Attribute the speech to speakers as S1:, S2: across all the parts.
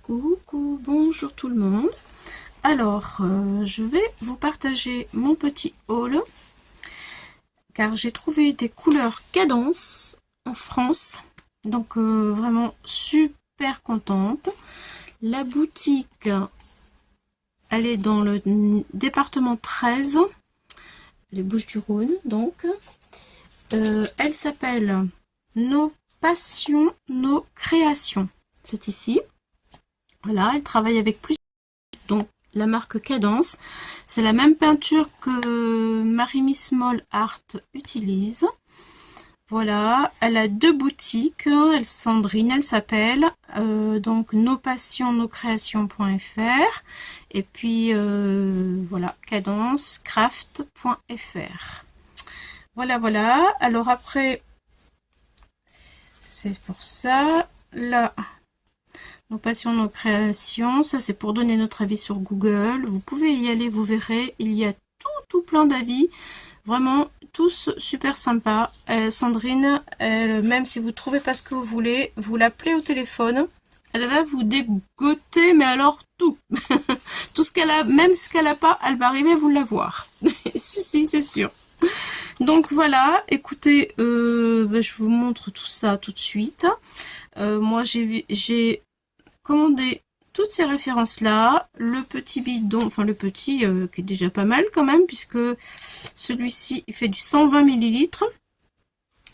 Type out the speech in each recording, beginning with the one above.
S1: Coucou, bonjour tout le monde. Alors, je vais vous partager mon petit haul car j'ai trouvé des couleurs Cadence en France. Donc, vraiment super contente. La boutique, elle est dans le département 13, les Bouches-du-Rhône. Donc, elle s'appelle Nos Passions, Nos Créations. C'est ici. Voilà, elle travaille avec plusieurs. Donc, la marque Cadence. C'est la même peinture que Marie Small Art utilise. Voilà, elle a deux boutiques. Elle, Sandrine, elle s'appelle. Donc, nospassions-noscréations.fr. Et puis, voilà, cadencecraft.fr. Voilà, voilà. Alors après, c'est pour ça. Là, nos passions, nos créations, ça c'est pour donner notre avis sur Google. Vous pouvez y aller, vous verrez, il y a tout plein d'avis. Vraiment, tous super sympas. Sandrine, même si vous ne trouvez pas ce que vous voulez, vous l'appelez au téléphone. Elle va vous dégoter, mais alors tout. Tout ce qu'elle a, même ce qu'elle n'a pas, elle va arriver à vous l'avoir. Si, c'est sûr. Donc voilà, écoutez, je vous montre tout ça tout de suite. Moi, j'ai commandé toutes ces références-là. Le petit bidon, enfin le petit, qui est déjà pas mal quand même, puisque celui-ci, il fait du 120 ml.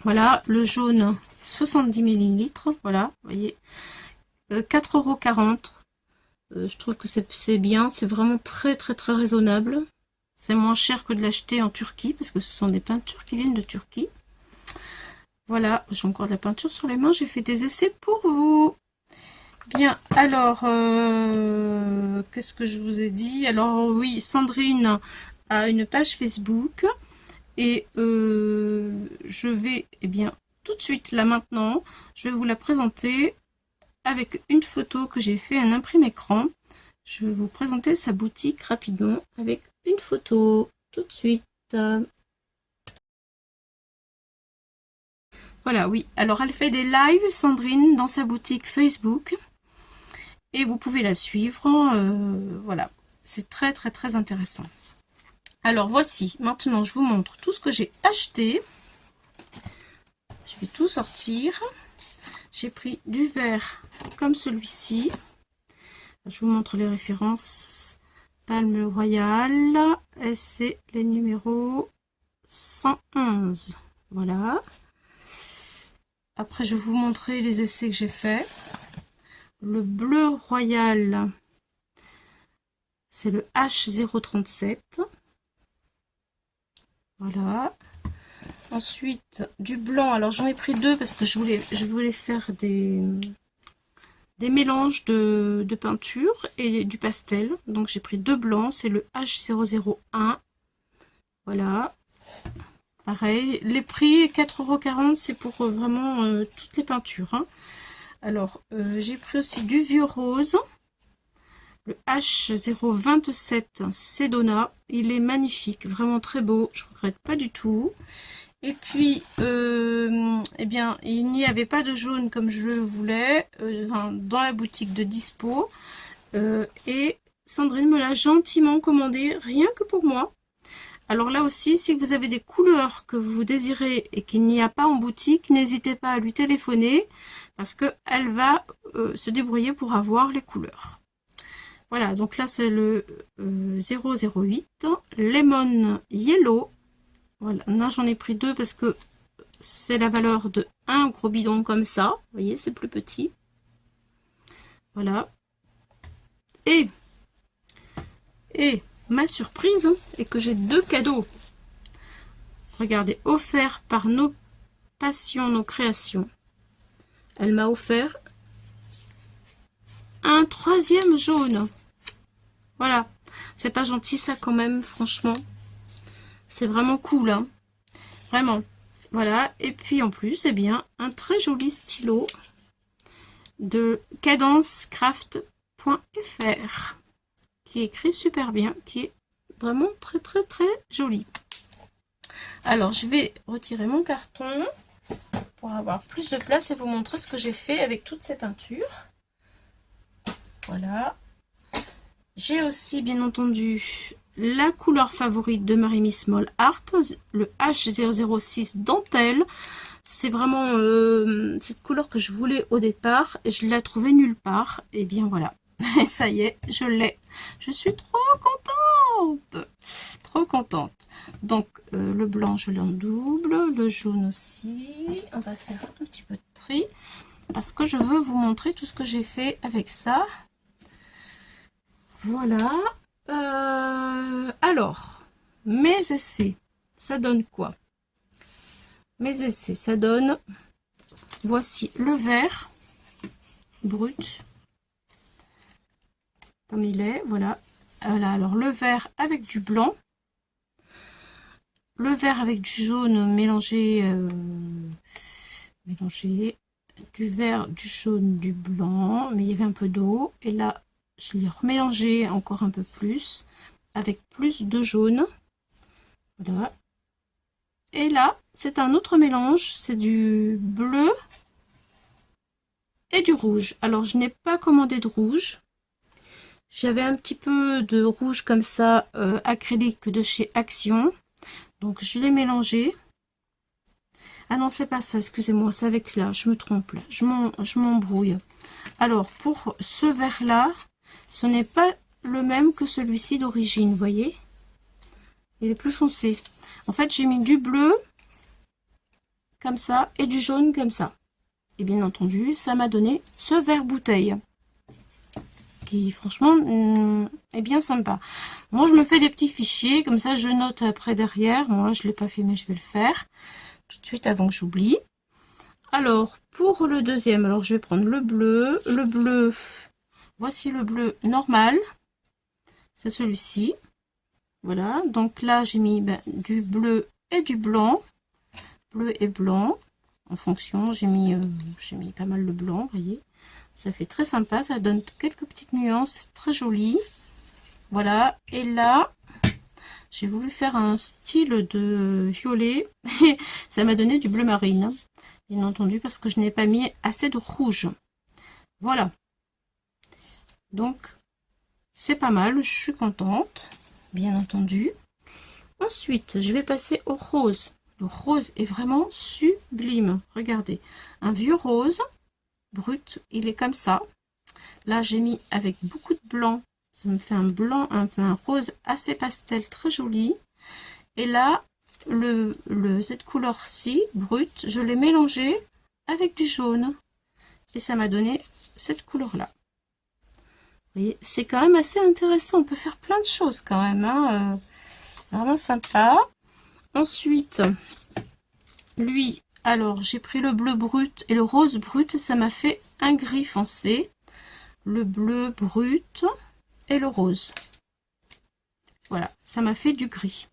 S1: Voilà, le jaune, 70 ml. Voilà, vous voyez. 4,40 €. Je trouve que c'est bien, c'est vraiment très raisonnable. C'est moins cher que de l'acheter en Turquie, parce que ce sont des peintures qui viennent de Turquie. Voilà, j'ai encore de la peinture sur les mains, j'ai fait des essais pour vous. Bien, alors, qu'est-ce que je vous ai dit? Alors oui, Sandrine a une page Facebook et je vais, bien, tout de suite, là maintenant, je vais vous la présenter avec une photo que j'ai fait un imprimé écran. Je vais vous présenter sa boutique rapidement avec une photo, tout de suite. Voilà, oui. Alors, elle fait des lives, Sandrine, dans sa boutique Facebook. Et vous pouvez la suivre. Voilà, c'est très intéressant. Alors, voici. Maintenant, je vous montre tout ce que j'ai acheté. Je vais tout sortir. J'ai pris du vert comme celui-ci. Je vous montre les références. Palme Royale. Et c'est les numéros 111. Voilà. Après, je vais vous montrer les essais que j'ai faits. Le bleu royal, c'est le H037. Voilà. Ensuite, du blanc. Alors, j'en ai pris deux parce que je voulais faire des mélanges de peinture et du pastel. Donc, j'ai pris deux blancs. C'est le H001. Voilà. Pareil. Les prix, 4,40 €, c'est pour vraiment toutes les peintures. Hein. Alors, j'ai pris aussi du vieux rose. Le H027 Sedona. Il est magnifique, vraiment très beau. Je ne regrette pas du tout. Et puis, eh bien, il n'y avait pas de jaune comme je le voulais dans la boutique de Dispo. Et Sandrine me l'a gentiment commandé, rien que pour moi. Alors là aussi, si vous avez des couleurs que vous désirez et qu'il n'y a pas en boutique, n'hésitez pas à lui téléphoner parce qu'elle va se débrouiller pour avoir les couleurs. Voilà, donc là c'est le 008, Lemon Yellow. Voilà, là j'en ai pris deux parce que c'est la valeur de un gros bidon comme ça. Vous voyez, c'est plus petit. Voilà. Et ma surprise est que j'ai deux cadeaux. Regardez, offert par Nos Passions, Nos Créations. Elle m'a offert un troisième jaune. Voilà. C'est pas gentil ça quand même, franchement. C'est vraiment cool, hein. Vraiment. Voilà. Et puis en plus, eh bien, un très joli stylo de cadencecraft.fr qui est écrit super bien, qui est vraiment très joli. Alors, je vais retirer mon carton pour avoir plus de place et vous montrer ce que j'ai fait avec toutes ces peintures. Voilà. J'ai aussi, bien entendu, la couleur favorite de Marie Small Art, le H006 dentelle. C'est vraiment cette couleur que je voulais au départ et je l'ai trouvée nulle part. Et bien voilà, et ça y est, je l'ai. Je suis trop contente, trop contente. Donc le blanc, je l'ai en double, le jaune aussi. On va faire un petit peu de tri parce que je veux vous montrer tout ce que j'ai fait avec ça. Voilà. Alors, mes essais, ça donne quoi? Mes essais, ça donne, voici le vert brut, comme il est, voilà. Voilà, alors le vert avec du blanc, le vert avec du jaune mélangé, du vert, du jaune, du blanc, mais il y avait un peu d'eau, et là, je l'ai remélangé encore un peu plus, avec plus de jaune, voilà. Et là, c'est un autre mélange, c'est du bleu et du rouge. Alors, je n'ai pas commandé de rouge. J'avais un petit peu de rouge comme ça, acrylique de chez Action. Donc, je l'ai mélangé. Ah non, c'est pas ça, excusez-moi, c'est avec là, je me trompe là. Je m'embrouille. Alors, pour ce vert-là, ce n'est pas le même que celui-ci d'origine, vous voyez? Il est plus foncé. En fait, j'ai mis du bleu comme ça et du jaune comme ça. Et bien entendu, ça m'a donné ce vert bouteille. Qui, franchement, est bien sympa. Moi, je me fais des petits fichiers. Comme ça, je note après derrière. Bon, là, je ne l'ai pas fait, mais je vais le faire. Tout de suite avant que j'oublie. Alors, pour le deuxième, alors je vais prendre le bleu. Le bleu, voici le bleu normal. C'est celui-ci. Voilà. Donc là, j'ai mis du bleu et du blanc. Bleu et blanc. En fonction, j'ai mis pas mal de blanc, vous voyez. Ça fait très sympa, ça donne quelques petites nuances, très jolies. Voilà, et là, j'ai voulu faire un style de violet. Ça m'a donné du bleu marine, bien entendu, parce que je n'ai pas mis assez de rouge. Voilà. Donc, c'est pas mal, je suis contente, bien entendu. Ensuite, je vais passer au rose. Le rose est vraiment sublime. Regardez, un vieux rose brut, il est comme ça. Là, j'ai mis avec beaucoup de blanc. Ça me fait un blanc, un rose assez pastel, très joli. Et là, cette couleur-ci, brute, je l'ai mélangé avec du jaune. Et ça m'a donné cette couleur-là. Vous voyez, c'est quand même assez intéressant. On peut faire plein de choses quand même. Hein. Vraiment sympa. Ensuite, lui, alors j'ai pris le bleu brut et le rose brut. Ça m'a fait un gris foncé. Le bleu brut et le rose. Voilà, ça m'a fait du gris.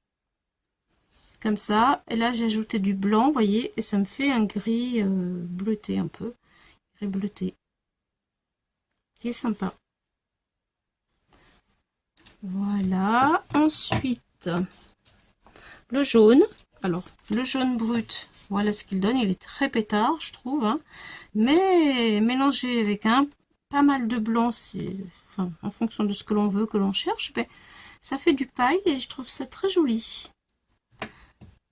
S1: Comme ça, et là j'ai ajouté du blanc, vous voyez, et ça me fait un gris bleuté un peu. Gris bleuté. Qui est sympa. Voilà. Ensuite, le jaune. Alors, le jaune brut, voilà ce qu'il donne. Il est très pétard, je trouve. Hein. Mais mélangé avec pas mal de blanc, enfin, en fonction de ce que l'on veut, que l'on cherche, ben, ça fait du paille et je trouve ça très joli.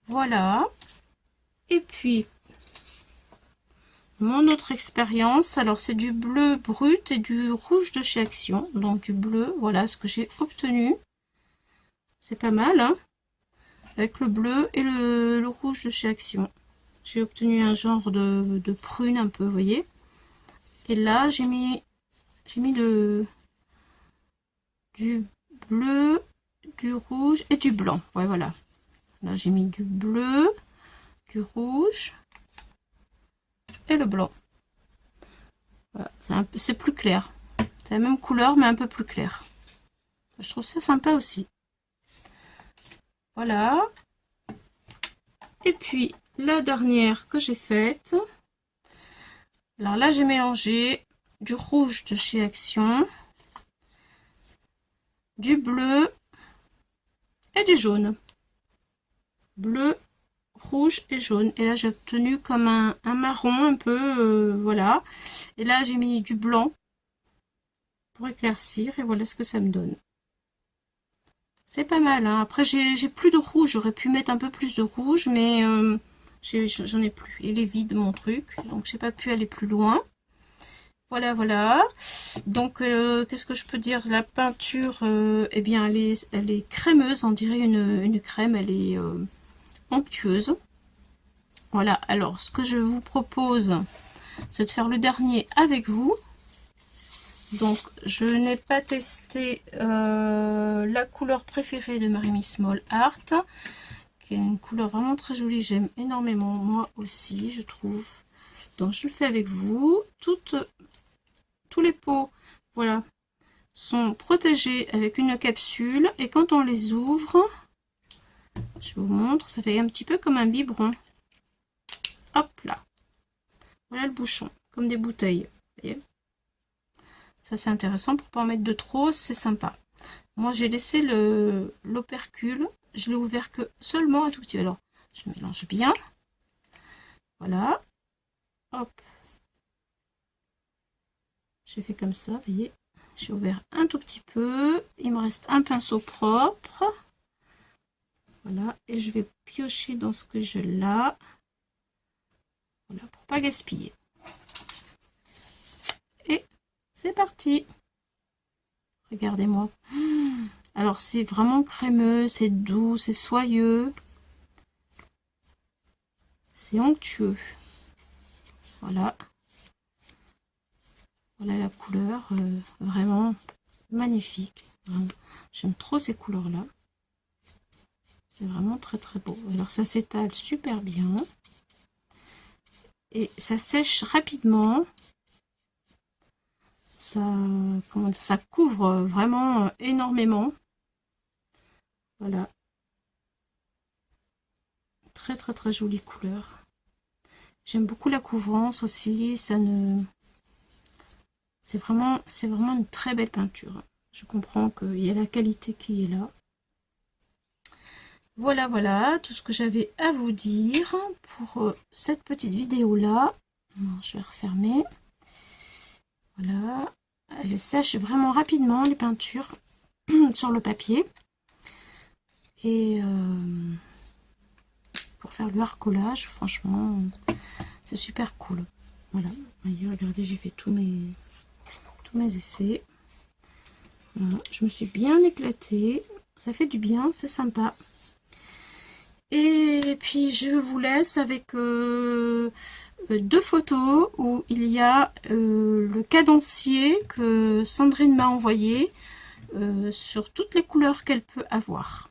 S1: Voilà. Et puis, mon autre expérience, alors c'est du bleu brut et du rouge de chez Action. Donc du bleu, voilà ce que j'ai obtenu. C'est pas mal, hein, avec le bleu et le rouge de chez Action. J'ai obtenu un genre de prune un peu, vous voyez. Et là, j'ai mis du bleu, du rouge et du blanc. Ouais, voilà. Là, j'ai mis du bleu, du rouge et le blanc. Voilà, c'est plus clair. C'est la même couleur, mais un peu plus clair. Je trouve ça sympa aussi. Voilà. Et puis, la dernière que j'ai faite. Alors là, j'ai mélangé du rouge de chez Action, du bleu et du jaune. Bleu, rouge et jaune. Et là, j'ai obtenu comme un marron un peu, voilà. Et là, j'ai mis du blanc pour éclaircir. Et voilà ce que ça me donne. C'est pas mal, hein. Après, j'ai plus de rouge. J'aurais pu mettre un peu plus de rouge, mais j'en ai plus. Il est vide, mon truc. Donc, j'ai pas pu aller plus loin. Voilà, voilà. Donc, qu'est-ce que je peux dire? La peinture, eh bien, elle est crémeuse. On dirait une crème. Elle est onctueuse. Voilà. Alors, ce que je vous propose, c'est de faire le dernier avec vous. Donc, je n'ai pas testé la couleur préférée de Marie-Miss Moll Art, qui est une couleur vraiment très jolie. J'aime énormément, moi aussi, je trouve. Donc, je le fais avec vous. Tous les pots, voilà, sont protégés avec une capsule. Et quand on les ouvre, je vous montre, ça fait un petit peu comme un biberon. Hop là. Voilà le bouchon, comme des bouteilles. Vous voyez ? Ça, c'est intéressant pour pas en mettre de trop, c'est sympa. Moi, j'ai laissé l'opercule. Je l'ai ouvert que seulement un tout petit peu. Alors, je mélange bien. Voilà. Hop. J'ai fait comme ça, vous voyez. J'ai ouvert un tout petit peu. Il me reste un pinceau propre. Voilà. Et je vais piocher dans ce que j'ai là. Voilà, pour pas gaspiller. Et c'est parti. Regardez-moi. Alors, c'est vraiment crémeux, c'est doux, c'est soyeux. C'est onctueux. Voilà. Voilà la couleur. Vraiment magnifique. J'aime trop ces couleurs-là. C'est vraiment très très beau. Alors, ça s'étale super bien. Et ça sèche rapidement. Ça couvre vraiment énormément. Voilà. Très très très jolie couleur. J'aime beaucoup la couvrance aussi. C'est vraiment une très belle peinture. Je comprends qu'il y a la qualité qui est là. Voilà, voilà, tout ce que j'avais à vous dire pour cette petite vidéo-là. Je vais refermer. Voilà. Elle sèche vraiment rapidement, les peintures, sur le papier. Et pour faire le hard-collage, franchement, c'est super cool. Voilà. Regardez, j'ai fait tous mes essais. Voilà. Je me suis bien éclatée. Ça fait du bien, c'est sympa. Et puis, je vous laisse avec deux photos où il y a le cadencier que Sandrine m'a envoyé sur toutes les couleurs qu'elle peut avoir.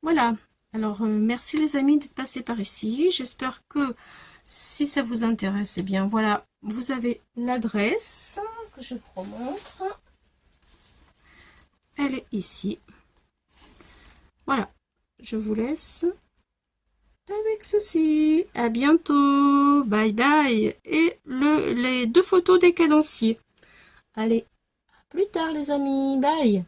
S1: Voilà. Alors, merci les amis d'être passés par ici. J'espère que si ça vous intéresse, eh bien voilà, vous avez l'adresse que je vous remontre. Elle est ici. Voilà. Je vous laisse avec ceci. À bientôt. Bye bye. Et les deux photos des cadenciers. Allez, à plus tard les amis. Bye.